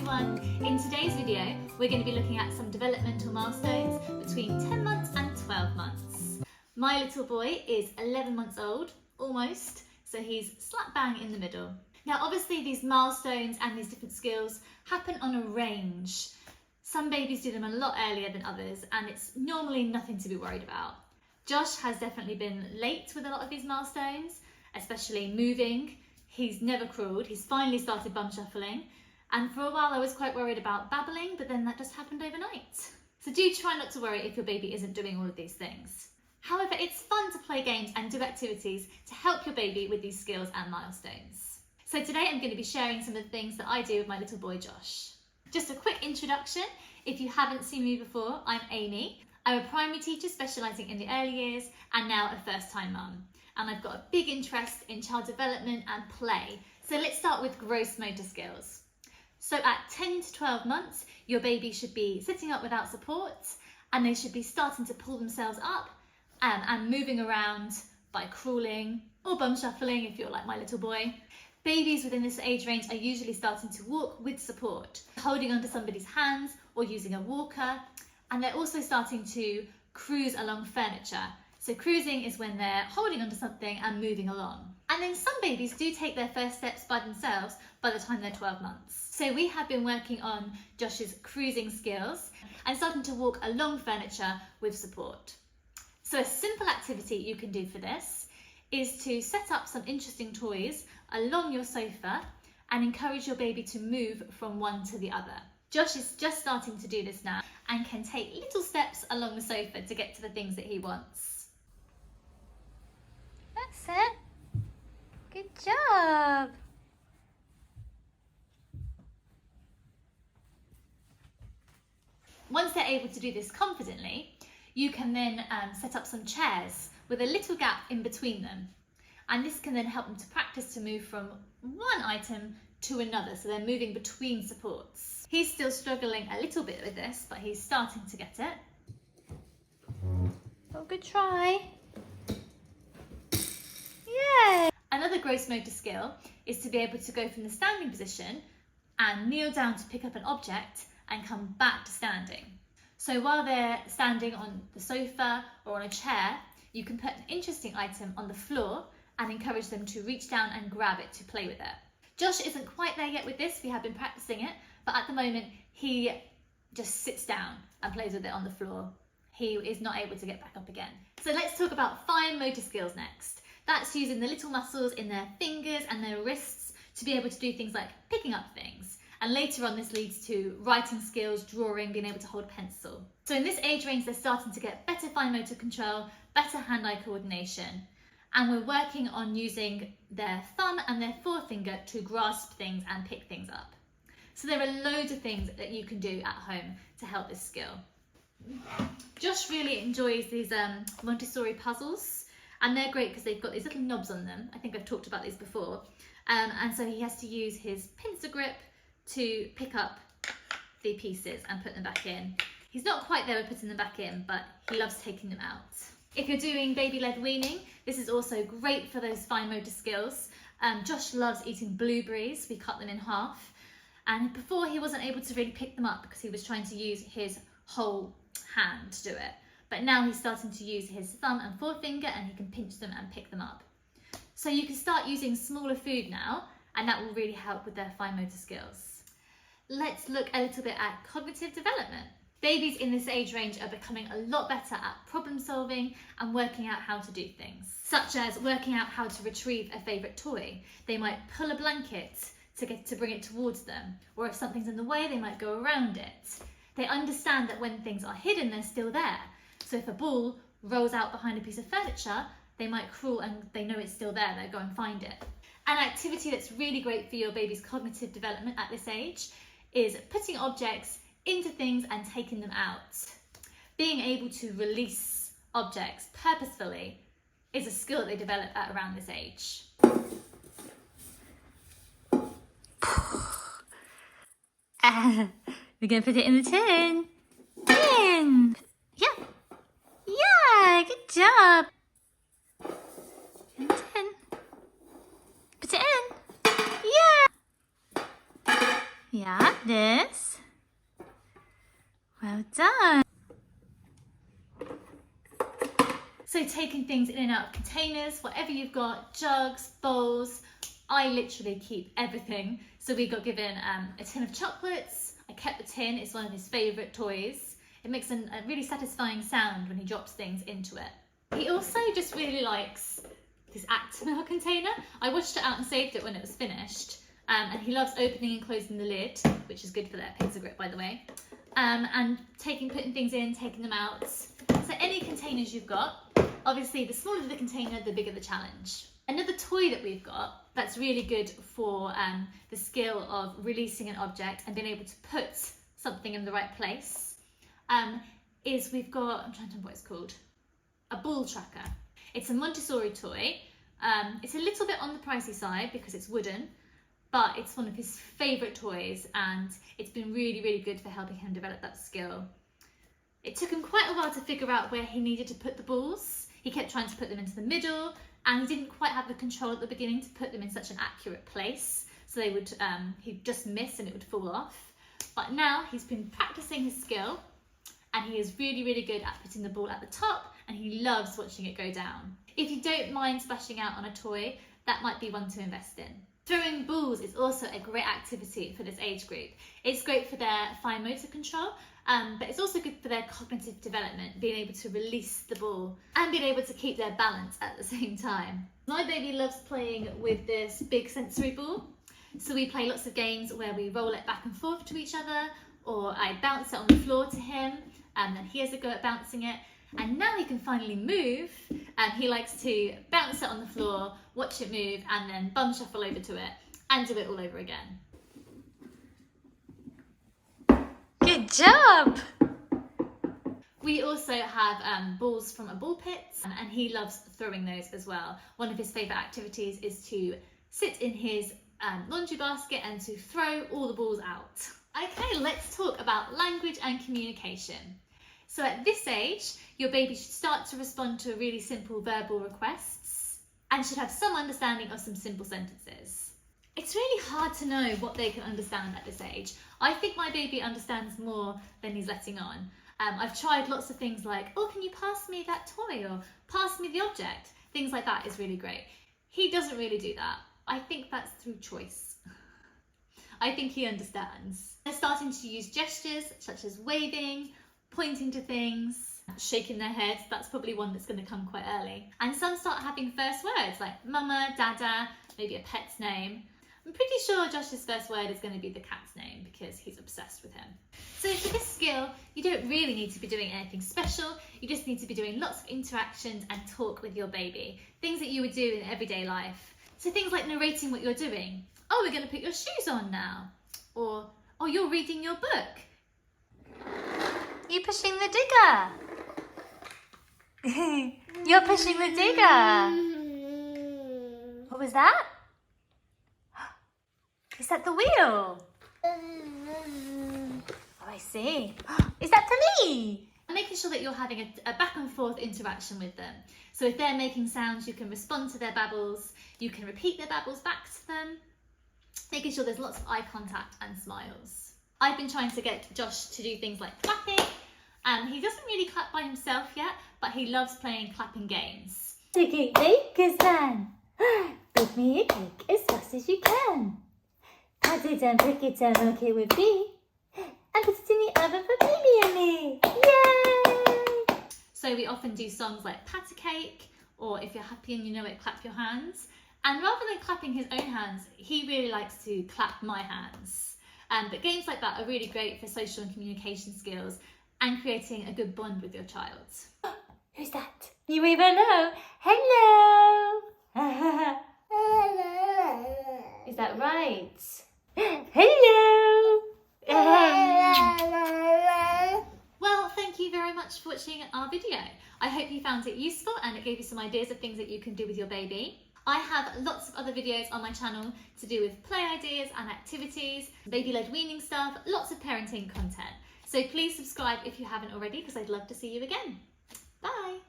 everyone! In today's video, we're going to be looking at some developmental milestones between 10 months and 12 months. My little boy is 11 months old, almost, so he's slap bang in the middle. Now obviously these milestones and these different skills happen on a range. Some babies do them a lot earlier than others, and it's normally nothing to be worried about. Josh has definitely been late with a lot of these milestones, especially moving. He's never crawled, he's finally started bum shuffling, and for a while I was quite worried about babbling, but then that just happened overnight. So do try not to worry if your baby isn't doing all of these things. However, it's fun to play games and do activities to help your baby with these skills and milestones. So today I'm going to be sharing some of the things that I do with my little boy Josh. Just a quick introduction, if you haven't seen me before, I'm Amy. I'm a primary teacher specialising in the early years and now a first-time mum. And I've got a big interest in child development and play. So let's start with gross motor skills. So at 10 to 12 months, your baby should be sitting up without support, and they should be starting to pull themselves up and moving around by crawling or bum shuffling if you're like my little boy. Babies within this age range are usually starting to walk with support, holding onto somebody's hands or using a walker, and they're also starting to cruise along furniture. So cruising is when they're holding onto something and moving along. And then some babies do take their first steps by themselves by the time they're 12 months. So we have been working on Josh's cruising skills and starting to walk along furniture with support. So a simple activity you can do for this is to set up some interesting toys along your sofa and encourage your baby to move from one to the other. Josh is just starting to do this now and can take little steps along the sofa to get to the things that he wants. That's it. Good job. Once they're able to do this confidently, you can then set up some chairs with a little gap in between them. And this can then help them to practice to move from one item to another, so they're moving between supports. He's still struggling a little bit with this, but he's starting to get it. Oh, good try. Yay! Another gross motor skill is to be able to go from the standing position and kneel down to pick up an object and come back to standing. So while they're standing on the sofa or on a chair, you can put an interesting item on the floor and encourage them to reach down and grab it to play with it. Josh isn't quite there yet with this, we have been practicing it, but at the moment he just sits down and plays with it on the floor. He is not able to get back up again. So let's talk about fine motor skills next. That's using the little muscles in their fingers and their wrists to be able to do things like picking up things. And later on this leads to writing skills, drawing, being able to hold a pencil. So in this age range they're starting to get better fine motor control, better hand-eye coordination. And we're working on using their thumb and their forefinger to grasp things and pick things up. So there are loads of things that you can do at home to help this skill. Josh really enjoys these Montessori puzzles, and they're great because they've got these little knobs on them. I think I've talked about these before. And so he has to use his pincer grip to pick up the pieces and put them back in. He's not quite there with putting them back in, but he loves taking them out. If you're doing baby-led weaning, this is also great for those fine motor skills. Josh loves eating blueberries. We cut them in half. And before he wasn't able to really pick them up because he was trying to use his whole hand to do it. But now he's starting to use his thumb and forefinger and he can pinch them and pick them up. So you can start using smaller food now, and that will really help with their fine motor skills. Let's look a little bit at cognitive development. Babies in this age range are becoming a lot better at problem solving and working out how to do things, such as working out how to retrieve a favourite toy. They might pull a blanket to bring it towards them, or if something's in the way they might go around it. They understand that when things are hidden they're still there. So if a ball rolls out behind a piece of furniture, they might crawl and they know it's still there, they'll go and find it. An activity that's really great for your baby's cognitive development at this age is putting objects into things and taking them out. Being able to release objects purposefully is a skill that they develop at around this age. We're going to put it in the tin. In. Yeah. Yeah, good job. In the tin. Put it in. Yeah. Yeah, this. Well done. So taking things in and out of containers, whatever you've got, jugs, bowls, I literally keep everything. So we got given a tin of chocolates. I kept the tin, it's one of his favourite toys. It makes a really satisfying sound when he drops things into it. He also just really likes this Actimel container. I washed it out and saved it when it was finished. And he loves opening and closing the lid, which is good for their pizza grip, by the way. And putting things in, taking them out. So any containers you've got, obviously the smaller the container, the bigger the challenge. Another toy that we've got that's really good for the skill of releasing an object and being able to put something in the right place is we've got, I'm trying to remember what it's called, a ball tracker. It's a Montessori toy. It's a little bit on the pricey side because it's wooden, but it's one of his favourite toys and it's been really, really good for helping him develop that skill. It took him quite a while to figure out where he needed to put the balls. He kept trying to put them into the middle and he didn't quite have the control at the beginning to put them in such an accurate place. So they would, he'd just miss and it would fall off. But now he's been practicing his skill and he is really, really good at putting the ball at the top and he loves watching it go down. If you don't mind splashing out on a toy, that might be one to invest in. Throwing balls is also a great activity for this age group. It's great for their fine motor control, but it's also good for their cognitive development, being able to release the ball and being able to keep their balance at the same time. My baby loves playing with this big sensory ball. So we play lots of games where we roll it back and forth to each other, or I bounce it on the floor to him, and then he has a go at bouncing it. And now he can finally move, and he likes to bounce it on the floor, watch it move, and then bum shuffle over to it, and do it all over again. Good job! We also have balls from a ball pit, and he loves throwing those as well. One of his favourite activities is to sit in his laundry basket and to throw all the balls out. Okay, let's talk about language and communication. So at this age, your baby should start to respond to really simple verbal requests and should have some understanding of some simple sentences. It's really hard to know what they can understand at this age. I think my baby understands more than he's letting on. I've tried lots of things like, oh, can you pass me that toy, or pass me the object? Things like that is really great. He doesn't really do that. I think that's through choice. I think he understands. They're starting to use gestures such as waving, pointing to things, shaking their heads. That's probably one that's going to come quite early. And some start having first words like mama, dada, maybe a pet's name. I'm pretty sure Josh's first word is going to be the cat's name because he's obsessed with him. So for this skill, you don't really need to be doing anything special. You just need to be doing lots of interactions and talk with your baby. Things that you would do in everyday life. So things like narrating what you're doing. Oh, we're going to put your shoes on now. Or, oh, you're reading your book. You're pushing the digger. You're pushing the digger. What was that? Is that the wheel? Oh, I see. Is that for me? Making sure that you're having a back and forth interaction with them. So if they're making sounds, you can respond to their babbles. You can repeat their babbles back to them. Making sure there's lots of eye contact and smiles. I've been trying to get Josh to do things like clapping. He doesn't really clap by himself yet, but he loves playing clapping games. The cake baker's man. Bake me a cake as fast as you can. Pat it and prick it and milk it with me. And put it in the oven for baby and me. Yay! So we often do songs like pat a cake, or if you're happy and you know it, clap your hands. And rather than clapping his own hands, he really likes to clap my hands. But games like that are really great for social and communication skills and creating a good bond with your child. Who's that? You even know. Hello! Is that right? Hello! Well, thank you very much for watching our video. I hope you found it useful and it gave you some ideas of things that you can do with your baby. I have lots of other videos on my channel to do with play ideas and activities, baby-led weaning stuff, lots of parenting content. So please subscribe if you haven't already because I'd love to see you again. Bye!